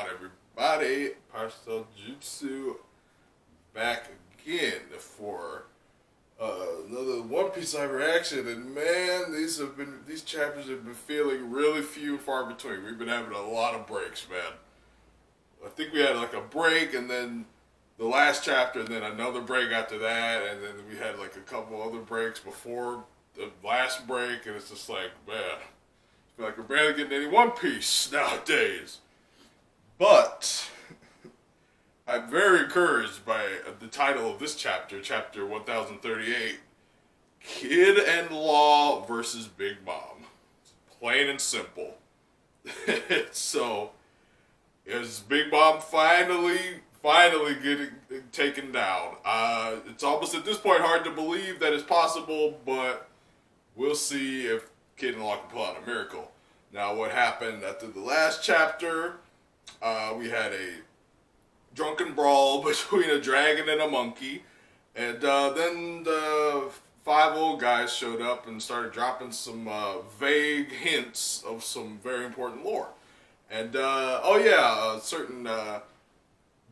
on, everybody? Partial Jutsu back again for another One Piece live reaction, and man, these chapters have been feeling really few and far between. We've been having a lot of breaks, man. I think we had like a break, and then the last chapter, and then another break after that, and then we had like a couple other breaks before the last break, and it's just like, man, I feel like we're barely getting any One Piece nowadays. But I'm very encouraged by the title of this chapter, chapter 1038, Kid and Law versus Big Mom. Plain and simple. So, is Big Mom finally getting taken down? It's almost at this point hard to believe that it's possible, but we'll see if Kid and Law can pull out a miracle. Now, what happened after the last chapter? We had a drunken brawl between a dragon and a monkey, and then the 5 old guys showed up and started dropping some vague hints of some very important lore. And a certain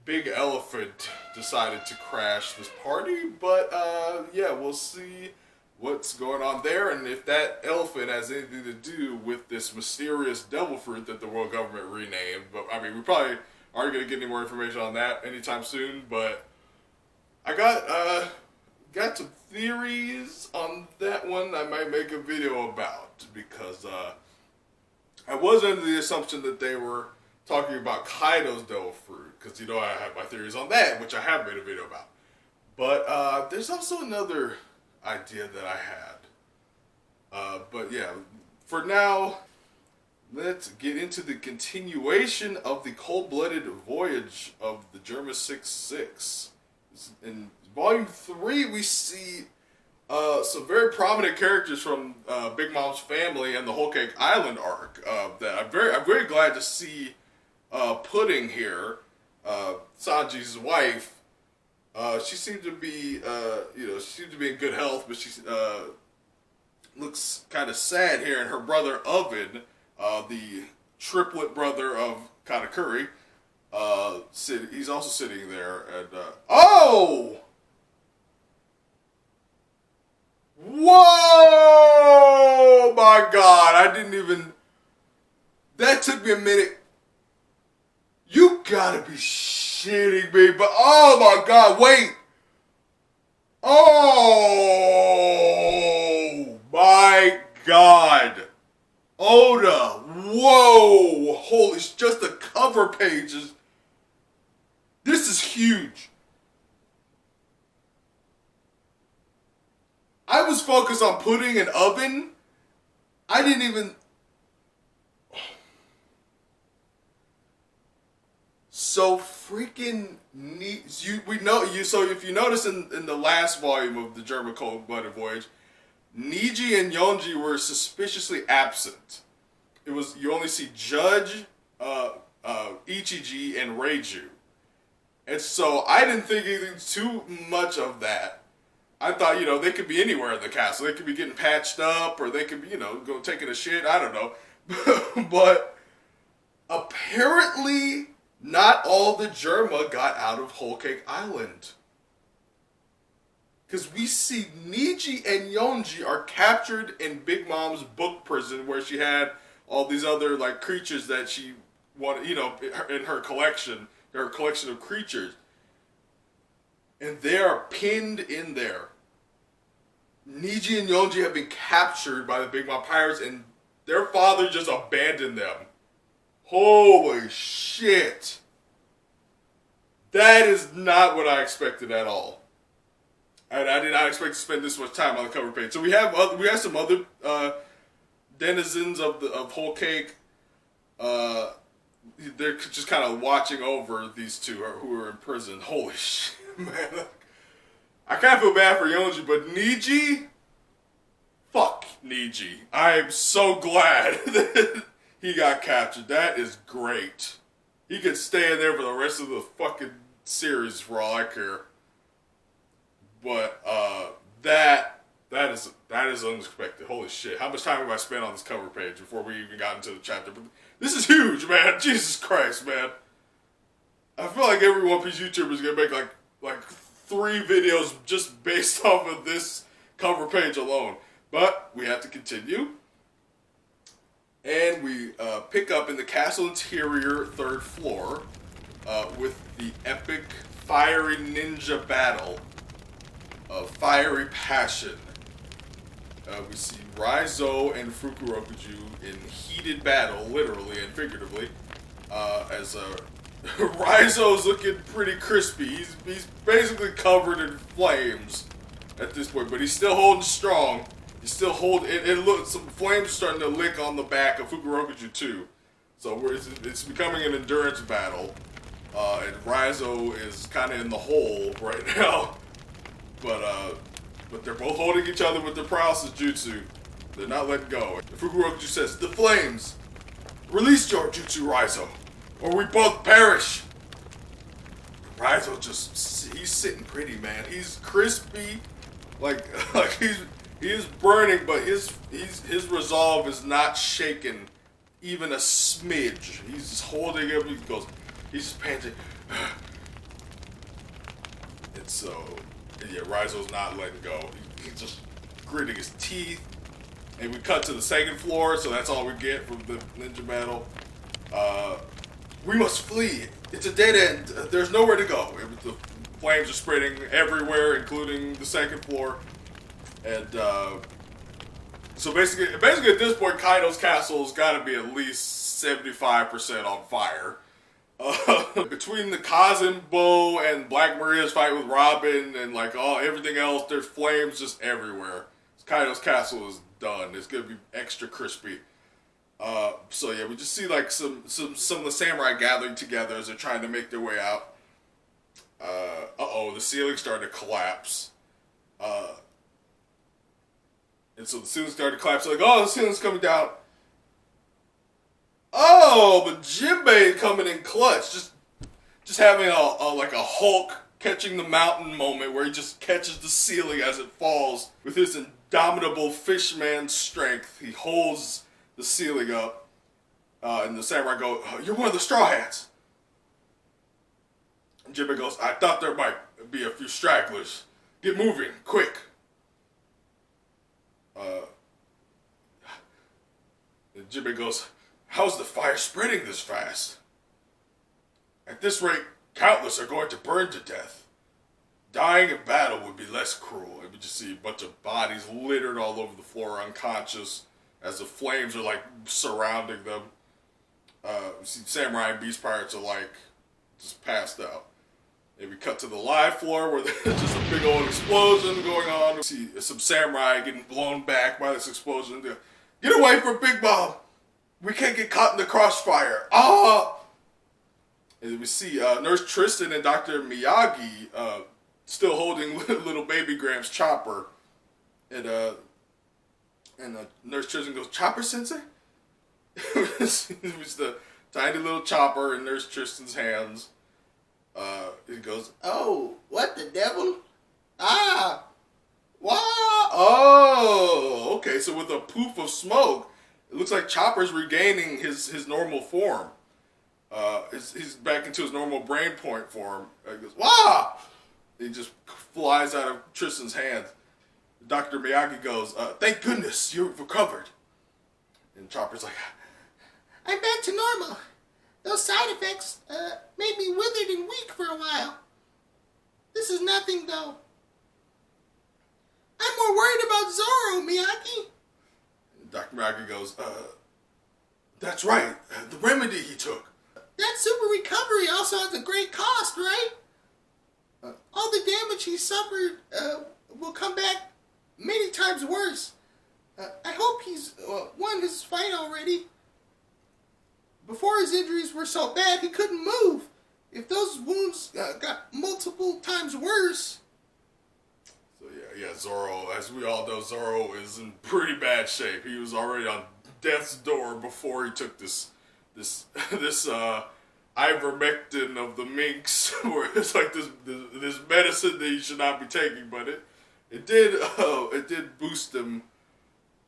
big elephant decided to crash this party, but we'll see what's going on there, and if that elephant has anything to do with this mysterious devil fruit that the world government renamed. But I mean, we probably aren't going to get any more information on that anytime soon, but I got some theories on that one I might make a video about, because I was under the assumption that they were talking about Kaido's devil fruit, because I have my theories on that, which I have made a video about. But there's also another idea that I had. But yeah, for now, let's get into the continuation of the cold-blooded voyage of the Germa 66. In Volume 3, we see some very prominent characters from Big Mom's family and the Whole Cake Island arc that I'm very glad to see Pudding here, Sanji's wife. She seemed to be, in good health, but she looks kind of sad here. And her brother Oven, the triplet brother of Katakuri, he's also sitting there. And oh, whoa, my God! I didn't even. That took me a minute. You gotta be shitting me, but oh my God, wait. Oh my God. Oda, whoa. Holy, just the cover pages. This is huge. I was focused on Pudding and Oven. I didn't even. So freaking neat. So if you notice in the last volume of the Germa Cold-Blooded Voyage, Niji and Yonji were suspiciously absent. You only see Judge, Ichiji, and Reiju. And so I didn't think anything too much of that. I thought, they could be anywhere in the castle. They could be getting patched up, or they could be, go taking a shit. I don't know. But apparently not all the Germa got out of Whole Cake Island. Because we see Niji and Yonji are captured in Big Mom's book prison, where she had all these other creatures that she wanted, in her collection of creatures. And they are pinned in there. Niji and Yonji have been captured by the Big Mom pirates, and their father just abandoned them. Holy shit. That is not what I expected at all. And I did not expect to spend this much time on the cover page. So we have some other denizens of Whole Cake. They're just kind of watching over these two who are in prison. Holy shit, man. I kind of feel bad for Yonji, but Niji? Fuck Niji. I am so glad that he got captured. That is great. He could stay in there for the rest of the fucking series for all I care. But that is unexpected. Holy shit. How much time have I spent on this cover page before we even got into the chapter? But this is huge, man. Jesus Christ, man. I feel like every One Piece YouTuber is gonna make like 3 videos just based off of this cover page alone. But we have to continue. And we pick up in the castle interior 3rd floor with the epic fiery ninja battle of Fiery Passion. We see Raizo and Fukurokuju in heated battle, literally and figuratively, as Raizo's looking pretty crispy. He's basically covered in flames at this point, but he's still holding strong. He's still holding. It looks, some flames are starting to lick on the back of Fukurokuju too. So it's becoming an endurance battle, and Raizo is kind of in the hole right now. But they're both holding each other with their paralysis jutsu. They're not letting go. Fukurokuju says, "The flames! Release your jutsu, Raizo, or we both perish!" Raizo he's sitting pretty, man. He's crispy, like he is burning, but his resolve is not shaken even a smidge. He's just holding it. He's just panting. And so, yeah, Raizo's not letting go. He's just gritting his teeth. And we cut to the 2nd floor, so that's all we get from the ninja battle. We must flee. It's a dead end. There's nowhere to go. The flames are spreading everywhere, including the 2nd floor. And so basically at this point, Kaido's castle's got to be at least 75% on fire. Between the Kazembo and Black Maria's fight with Robin and like everything else, there's flames just everywhere. Kaido's castle is done. It's gonna be extra crispy. So yeah, we just see like some of the samurai gathering together as they're trying to make their way out. The ceiling started to collapse. And so the ceiling started to collapse. Like, the ceiling's coming down. Oh, but Jinbei coming in clutch, just having like a Hulk catching the mountain moment where he just catches the ceiling as it falls with his indomitable fishman strength. He holds the ceiling up, and the samurai go, "You're one of the Straw Hats." And Jinbei goes, "I thought there might be a few stragglers. Get moving, quick." And Jinbei goes, "How's the fire spreading this fast? At this rate, countless are going to burn to death. Dying in battle would be less cruel." And we just see a bunch of bodies littered all over the floor, unconscious, as the flames are like surrounding them. We see samurai and beast pirates are like just passed out. And we cut to the live floor where there's just a big old explosion going on. We see some samurai getting blown back by this explosion. "Get away from Big Mom! We can't get caught in the crossfire. Ah!" And we see Nurse Tristan and Dr. Miyagi still holding little baby Gramps Chopper. And Nurse Tristan goes, "Chopper Sensei?" It's the tiny little chopper in Nurse Tristan's hands. He goes, "Oh, what the devil? Ah! Wow! Oh, okay, so with a poof of smoke, it looks like Chopper's regaining his normal form. He's back into his normal brain point form. He goes, "Wow!" He just flies out of Tristan's hands. Dr. Miyagi goes, "Thank goodness you've recovered." And Chopper's like, "I'm back to normal. Those side effects made me withered and weak for a while. This is nothing, though. I'm more worried about Zoro, Miyagi." And Dr. Miyagi goes, "That's right. The remedy he took. That super recovery also has a great cost, right? All the damage he suffered will come back many times worse. I hope he's won his fight already. Before his injuries were so bad, he couldn't move. If those wounds got multiple times worse." So yeah, Zoro, as we all know, Zoro is in pretty bad shape. He was already on death's door before he took this ivermectin of the minks, where it's like this medicine that you should not be taking, but it did boost him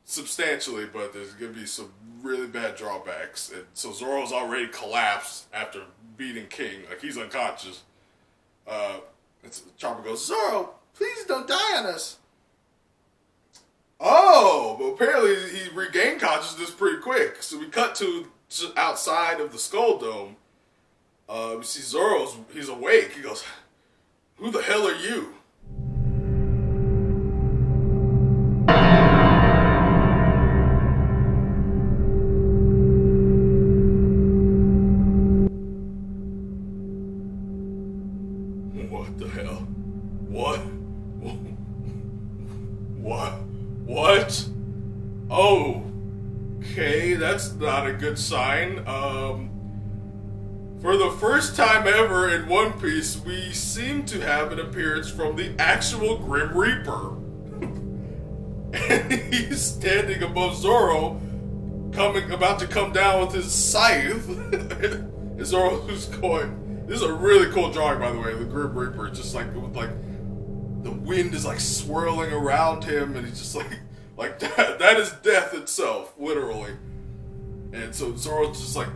substantially, but there's gonna be some really bad drawbacks. And so Zoro's already collapsed after beating King. Like, he's unconscious. Chopper goes, Zoro, please don't die on us. Oh, but apparently he regained consciousness pretty quick. So we cut to outside of the Skull Dome. We see Zoro's, he's awake. He goes, who the hell are you? What the hell? What? What? Oh, okay, that's not a good sign. For the first time ever in One Piece, we seem to have an appearance from the actual Grim Reaper. And he's standing above Zoro, about to come down with his scythe. And Zoro's going, this is a really cool drawing, by the way, the Grim Reaper, just like, with like, the wind is like swirling around him, and he's just like that is death itself, literally. And so Zoro's just like,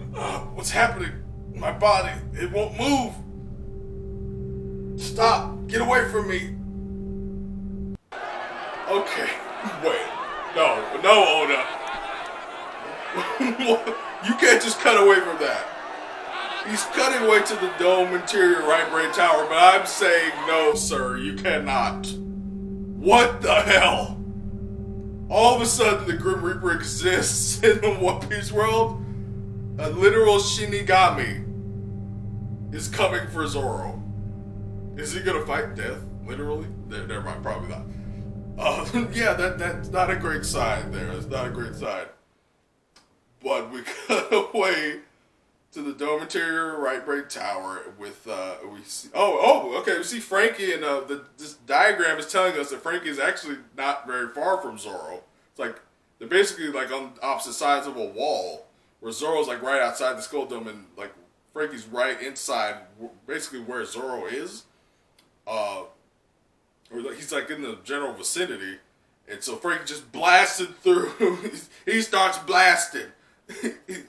what's happening? My body, it won't move. Stop, get away from me. Okay, wait, no, Oda. You can't just cut away from that. He's cutting away to the dome interior right brain tower, but I'm saying no, sir, you cannot. What the hell? All of a sudden, the Grim Reaper exists in the One Piece world. A literal Shinigami is coming for Zoro. Is he gonna fight death? Literally? Never mind, probably not. Yeah, that's not a great sign there. It's not a great sign. But we cut away to the dome interior right brain tower with we see okay, we see Frankie, and this diagram is telling us that Frankie is actually not very far from Zoro. It's like they're basically like on opposite sides of a wall, where Zoro's like right outside the Skull Dome, and like Frankie's right inside basically where Zoro is. Or he's like in the general vicinity, and so Frankie just blasted through. He starts blasting.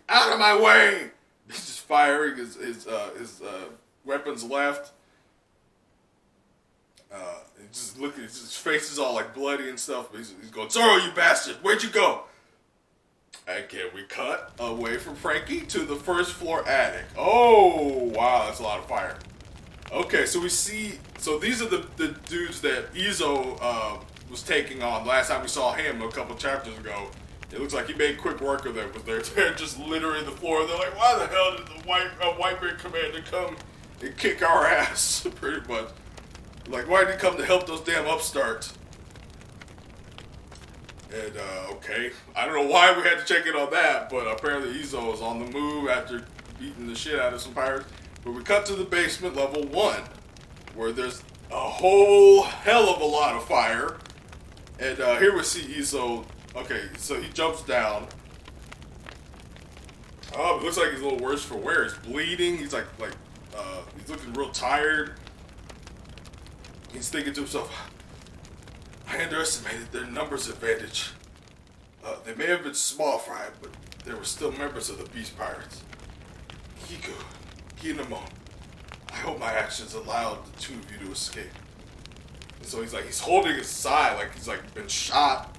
Out of my way! He's just firing his weapons left. Just looking, his face is all like bloody and stuff. But he's going, Zoro, you bastard! Where'd you go? Again, we cut away from Frankie to the first floor attic. Oh, wow, that's a lot of fire. Okay, so we see, so these are the dudes that Izo was taking on last time we saw him a couple chapters ago. It looks like he made quick work of them, but they're just littering the floor. They're like, why the hell did the Whitebeard commander come and kick our ass? Pretty much. Like, why did he come to help those damn upstarts? And, okay. I don't know why we had to check in on that, but apparently Izo is on the move after beating the shit out of some pirates. But we cut to the basement, level 1, where there's a whole hell of a lot of fire. And, here we see Izo. Okay, so he jumps down. Oh, it looks like he's a little worse for wear. He's bleeding. He's like, he's looking real tired. He's thinking to himself, I underestimated their numbers advantage. They may have been small fry, but they were still members of the Beast Pirates. Kiku, Kinamo, I hope my actions allowed the two of you to escape. And so he's holding his side like he's like been shot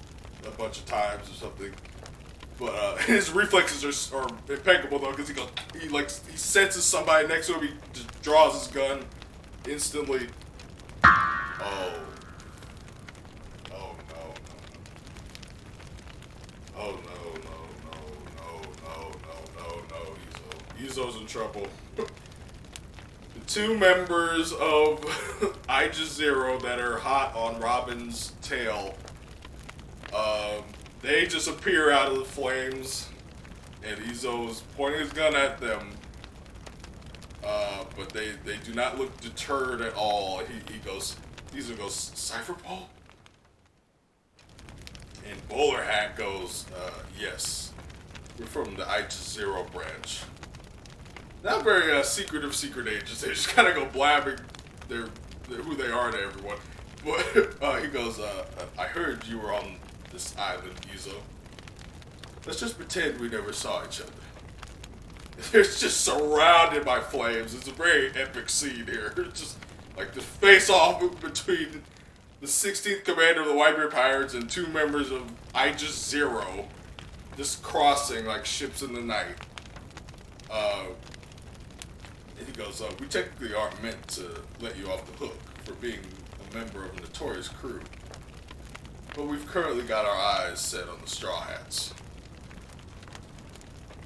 a bunch of times or something, but his reflexes are impeccable though, because he senses somebody next to him. He just draws his gun instantly. Oh no, Izo's in trouble. The two members of Aija Zero that are hot on Robin's tail, they just appear out of the flames, and Izo's pointing his gun at them, but they do not look deterred at all. Izo goes, Cypher Pole? And Bowler Hat goes, yes, we're from the Aija Zero branch. Not very secretive secret agents. They just kind of go blabbing who they are to everyone. But he goes, I heard you were on this island, Izo. Let's just pretend we never saw each other. They're just surrounded by flames. It's a very epic scene here. It's just like the face off between the 16th commander of the Whitebeard Pirates and 2 members of Aegis Zero, just crossing like ships in the night. And he goes, we technically aren't meant to let you off the hook for being a member of a notorious crew, but we've currently got our eyes set on the Straw Hats.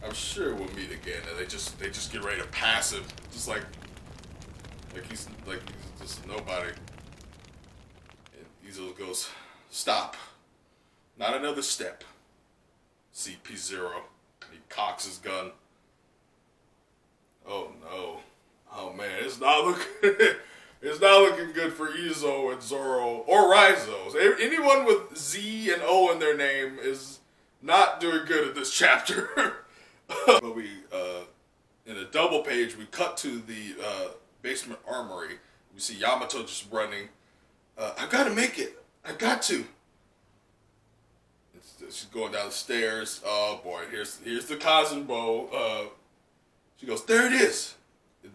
I'm sure we'll meet again, and they just get ready to pass him, just like he's just nobody. And Ezel goes, "Stop! Not another step." CP0. He cocks his gun. Oh no! Oh man, it's not looking. It's not looking good for Ezo and Zoro or Raizo. Anyone with Z and O in their name is not doing good in this chapter. But we, in a double page, we cut to the basement armory. We see Yamato just running. I've got to make it. I've got to. She's going down the stairs. Oh boy, here's the Kazunbo. She goes, there it is. We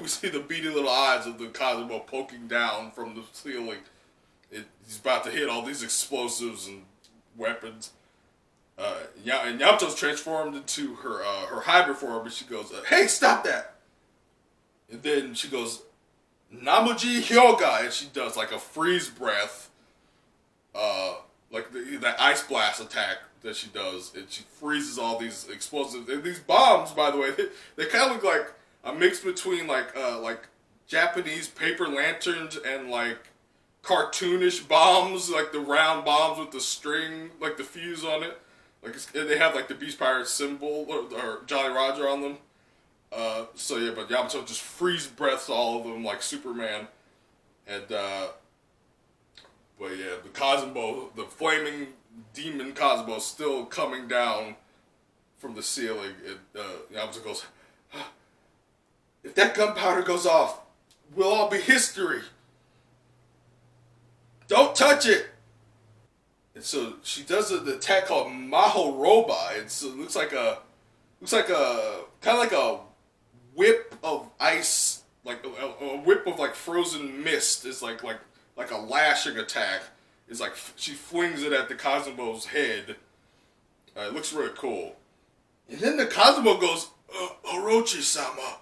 see the beady little eyes of the Kazunbo poking down from the ceiling. He's about to hit all these explosives and weapons. And Yamato's transformed into her hybrid form, and she goes, hey, stop that! And then she goes, Namuji Hyoga, and she does like a freeze breath, like that ice blast attack that she does, and she freezes all these explosives. And these bombs, by the way, they kind of look like a mix between like Japanese paper lanterns and like cartoonish bombs, like the round bombs with the string, like the fuse on it. Like they have like the Beast Pirate symbol or Jolly Roger on them. So yeah, but Yamato just freeze breaths all of them like Superman. And but yeah, the Kazunbo, the flaming demon Kazunbo, is still coming down from the ceiling. And Yamato goes, if that gunpowder goes off, we'll all be history. Don't touch it. And so she does an attack called Mahoroba. It looks like a kind of like a whip of ice, like a whip of like frozen mist. It's like a lashing attack. It's like she flings it at the Kazunbo's head. It looks really cool. And then the Kazunbo goes, Orochi-sama.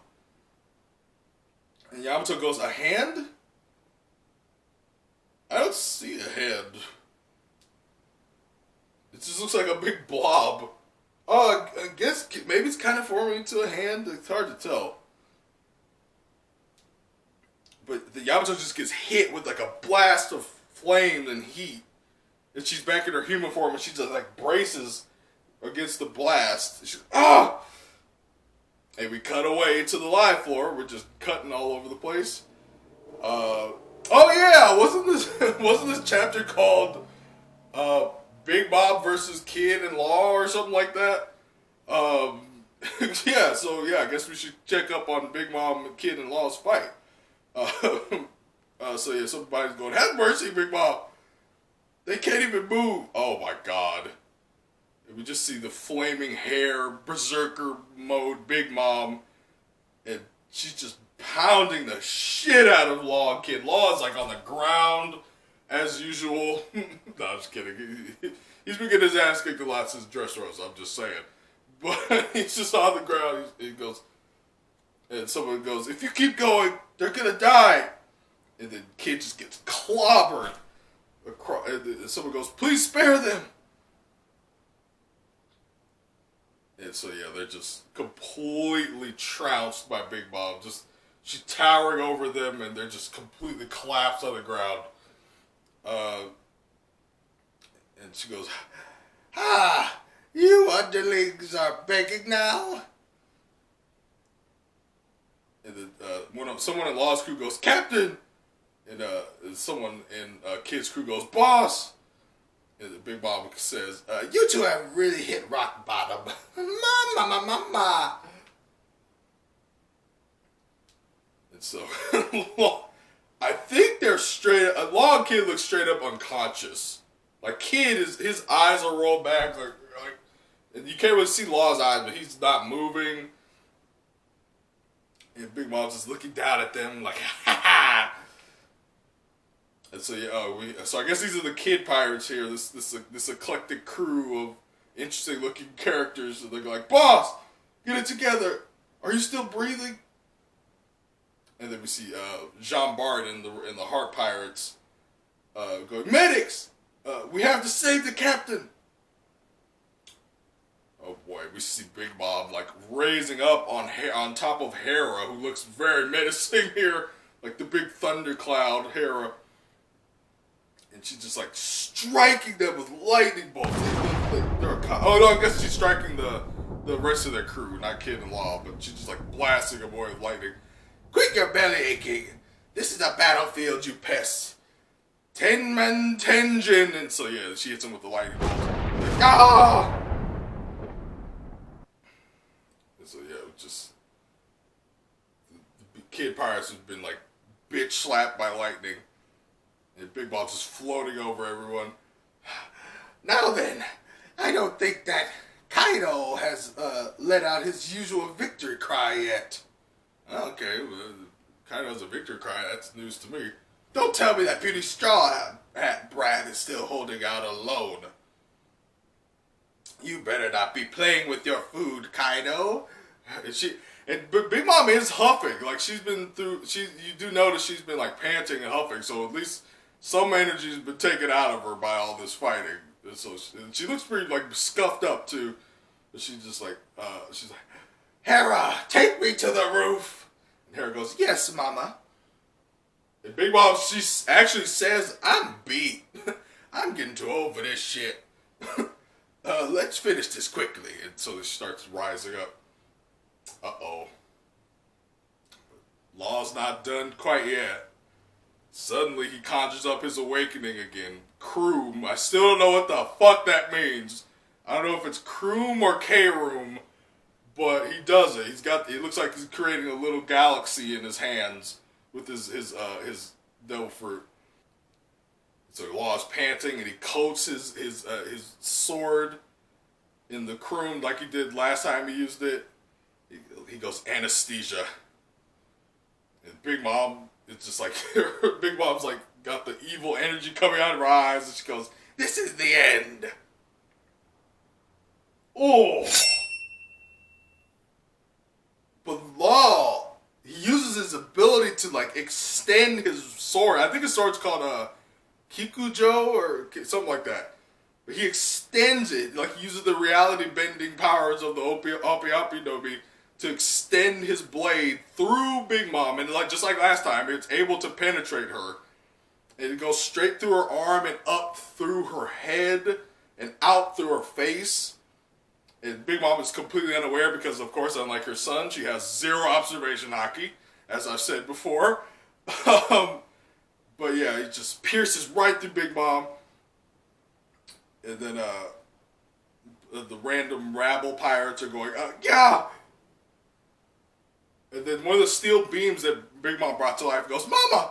And Yamato goes, a hand? I don't see a hand. It just looks like a big blob. Oh, I guess maybe it's kind of forming into a hand. It's hard to tell. But the Yamato just gets hit with like a blast of flame and heat. And she's back in her human form, and she just like braces against the blast. She's, ah! And we cut away to the live floor. We're just cutting all over the place. Oh yeah, wasn't this chapter called Big Mom versus Kid and Law or something like that? Yeah, so yeah, I guess we should check up on Big Mom and Kid and Law's fight. So yeah, somebody's going, have mercy, Big Mom. They can't even move. Oh my god. And we just see the flaming hair, berserker mode Big Mom, and she's just pounding the shit out of Law and Kid. Law is like on the ground as usual. No, I'm just kidding. He's been getting his ass kicked a lot since Dressrosa, I'm just saying. But he's just on the ground. He goes, and someone goes, if you keep going, they're gonna die. And then Kid just gets clobbered. And someone goes, please spare them. And so yeah, they're just completely trounced by Big Mom. She's towering over them, and they're just completely collapsed on the ground. And she goes, you underlings are begging now? And then someone in Law's crew goes, Captain! And someone in Kid's crew goes, Boss! And the Big Mom says, you two have really hit rock bottom. Mama. And so, I think they're straight up, Law and Kid looks straight up unconscious. Like, Kid, his eyes are rolled back, like, and you can't really see Law's eyes, but he's not moving. And Big Mom's just looking down at them like, ha ha. And so yeah, so I guess these are the kid pirates here. This eclectic crew of interesting looking characters. So they're like, boss, get it together. Are you still breathing? And then we see Jean Bart and the Heart Pirates going, medics, we have to save the captain. Oh boy, we see Big Mom like raising up on top of Hera, who looks very menacing here, like the big thundercloud Hera. And she's just like striking them with lightning bolts. Oh no, I guess she's striking the rest of their crew, not Kid and Law, but she's just like blasting them away with lightning. Quit your belly aching. This is a battlefield, you pests. 10 men, 10 gin. And so yeah, she hits him with the lightning bolt. Like, ah! And so yeah, it was just the kid pirates have been like bitch slapped by lightning. And Big Mom's just floating over everyone. Now then, I don't think that Kaido has let out his usual victory cry yet. Okay, well, Kaido has a victory cry. That's news to me. Don't tell me that Beauty Straw Hat Brad is still holding out alone. You better not be playing with your food, Kaido. But Big Mom is huffing. Like she's been through. You do notice she's been like panting and huffing. So at least some energy's been taken out of her by all this fighting. And so she looks pretty like scuffed up too. But she's just like she's like, Hera, take me to the roof. And Hera goes, yes, Mama. And Big Mom, she actually says, I'm beat. I'm getting too old for this shit. Let's finish this quickly. And so she starts rising up. Uh-oh. Law's not done quite yet. Suddenly he conjures up his awakening again. Kroom. I still don't know what the fuck that means. I don't know if it's Kroom or K-Room, but he does it. It looks like he's creating a little galaxy in his hands with his devil fruit. So Law's panting and he coats his sword in the Kroom like he did last time he used it. He goes, anesthesia. And Big Mom, it's just like, Big Mom's like, got the evil energy coming out of her eyes, and she goes, this is the end. Oh. But Law, he uses his ability to like extend his sword. I think his sword's called Kikujo or something like that. But he extends it, like he uses the reality bending powers of the Opi Nobi to extend his blade through Big Mom, and like just like last time, it's able to penetrate her. And it goes straight through her arm and up through her head and out through her face. And Big Mom is completely unaware because, of course, unlike her son, she has zero observation haki, as I've said before. But yeah, it just pierces right through Big Mom. And then the random rabble pirates are going, yeah! And then one of the steel beams that Big Mom brought to life goes, Mama!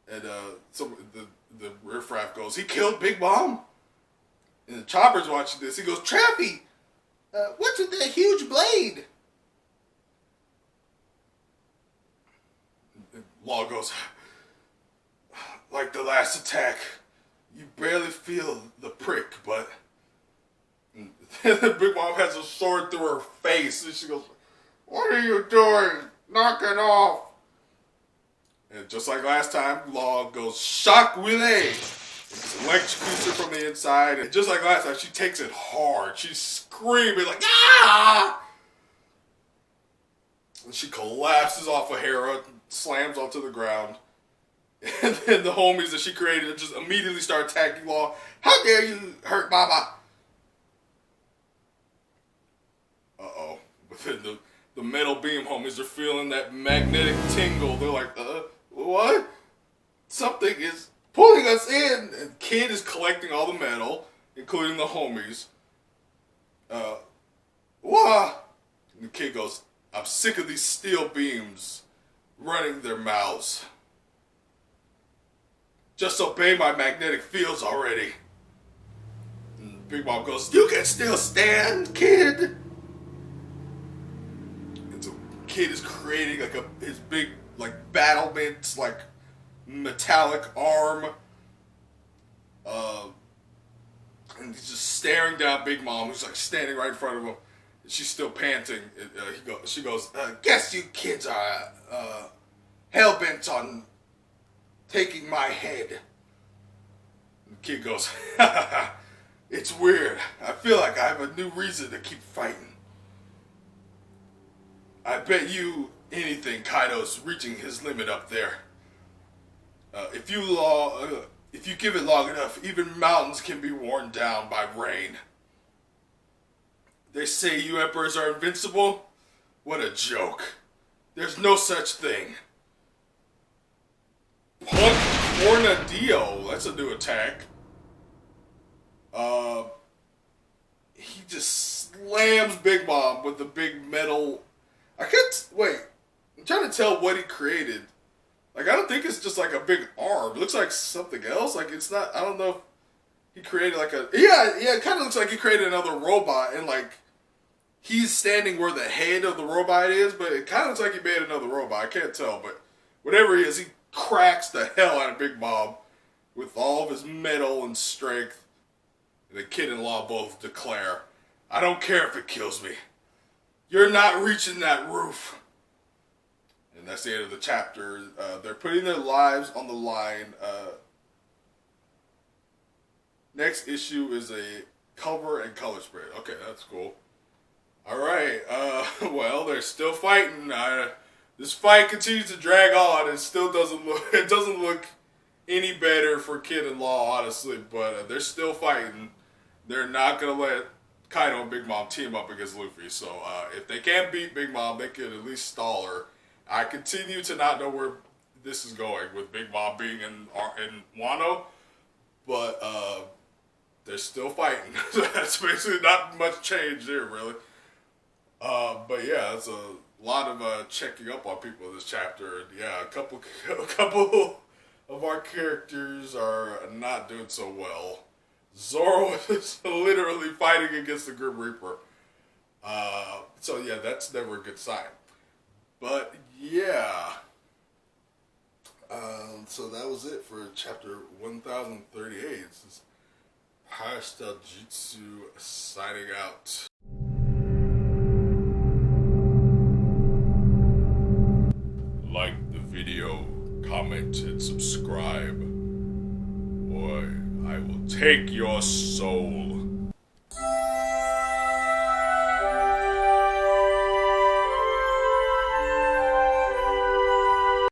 And the riffraff goes, he killed Big Mom? And the Chopper's watching this. He goes, Trappy, what's with that huge blade? And Law goes, like the last attack, you barely feel the prick, but... And Big Mom has a sword through her face, and she goes, what are you doing? Knock it off. And just like last time, Law goes, shock relay. It electrocutes her from the inside. And just like last time, she takes it hard. She's screaming like, ah! And she collapses off of Hera, slams onto the ground. And then the homies that she created just immediately start attacking Law. How dare you hurt Mama? Uh-oh. But then the metal beam homies are feeling that magnetic tingle. They're like, what? Something is pulling us in. And Kid is collecting all the metal, including the homies. What? And the Kid goes, I'm sick of these steel beams running their mouths. Just obey my magnetic fields already. And Big Mom goes, you can still stand, Kid. Kid is creating like his big like battlement like metallic arm, and he's just staring down Big Mom, who's like standing right in front of him. And she's still panting. She goes, "Guess you kids are hell bent on taking my head." And the Kid goes, "It's weird. I feel like I have a new reason to keep fighting. I bet you anything Kaido's reaching his limit up there. If you give it long enough, even mountains can be worn down by rain. They say you emperors are invincible? What a joke. There's no such thing. Punk Tornadillo, that's a new attack. He just slams Big Mom with the big metal. Wait, I'm trying to tell what he created. Like, I don't think it's just like a big arm. It looks like something else. Like, it's not, I don't know if he created like it kind of looks like he created another robot, and like, he's standing where the head of the robot is, but it kind of looks like he made another robot. I can't tell, but whatever he is, he cracks the hell out of Big Mom with all of his metal and strength. And the Kid-in-law both declare, "I don't care if it kills me. You're not reaching that roof." And that's the end of the chapter. They're putting their lives on the line. Next issue is a cover and color spread. Okay, that's cool. All right. Well, they're still fighting. This fight continues to drag on. It still doesn't look. It doesn't look any better for Kid-in-law, honestly. But they're still fighting. They're not gonna let Kaido and Big Mom team up against Luffy. So if they can't beat Big Mom, they could at least stall her. I continue to not know where this is going with Big Mom being in Wano, but they're still fighting. That's basically not much change there, really. But yeah, it's a lot of checking up on people in this chapter. And yeah, a couple of our characters are not doing so well. Zoro is literally fighting against the Grim Reaper. So yeah, that's never a good sign. But yeah. So that was it for chapter 1038. This is Pastel Jutsu signing out. Like the video, comment, and subscribe, or I will take your soul.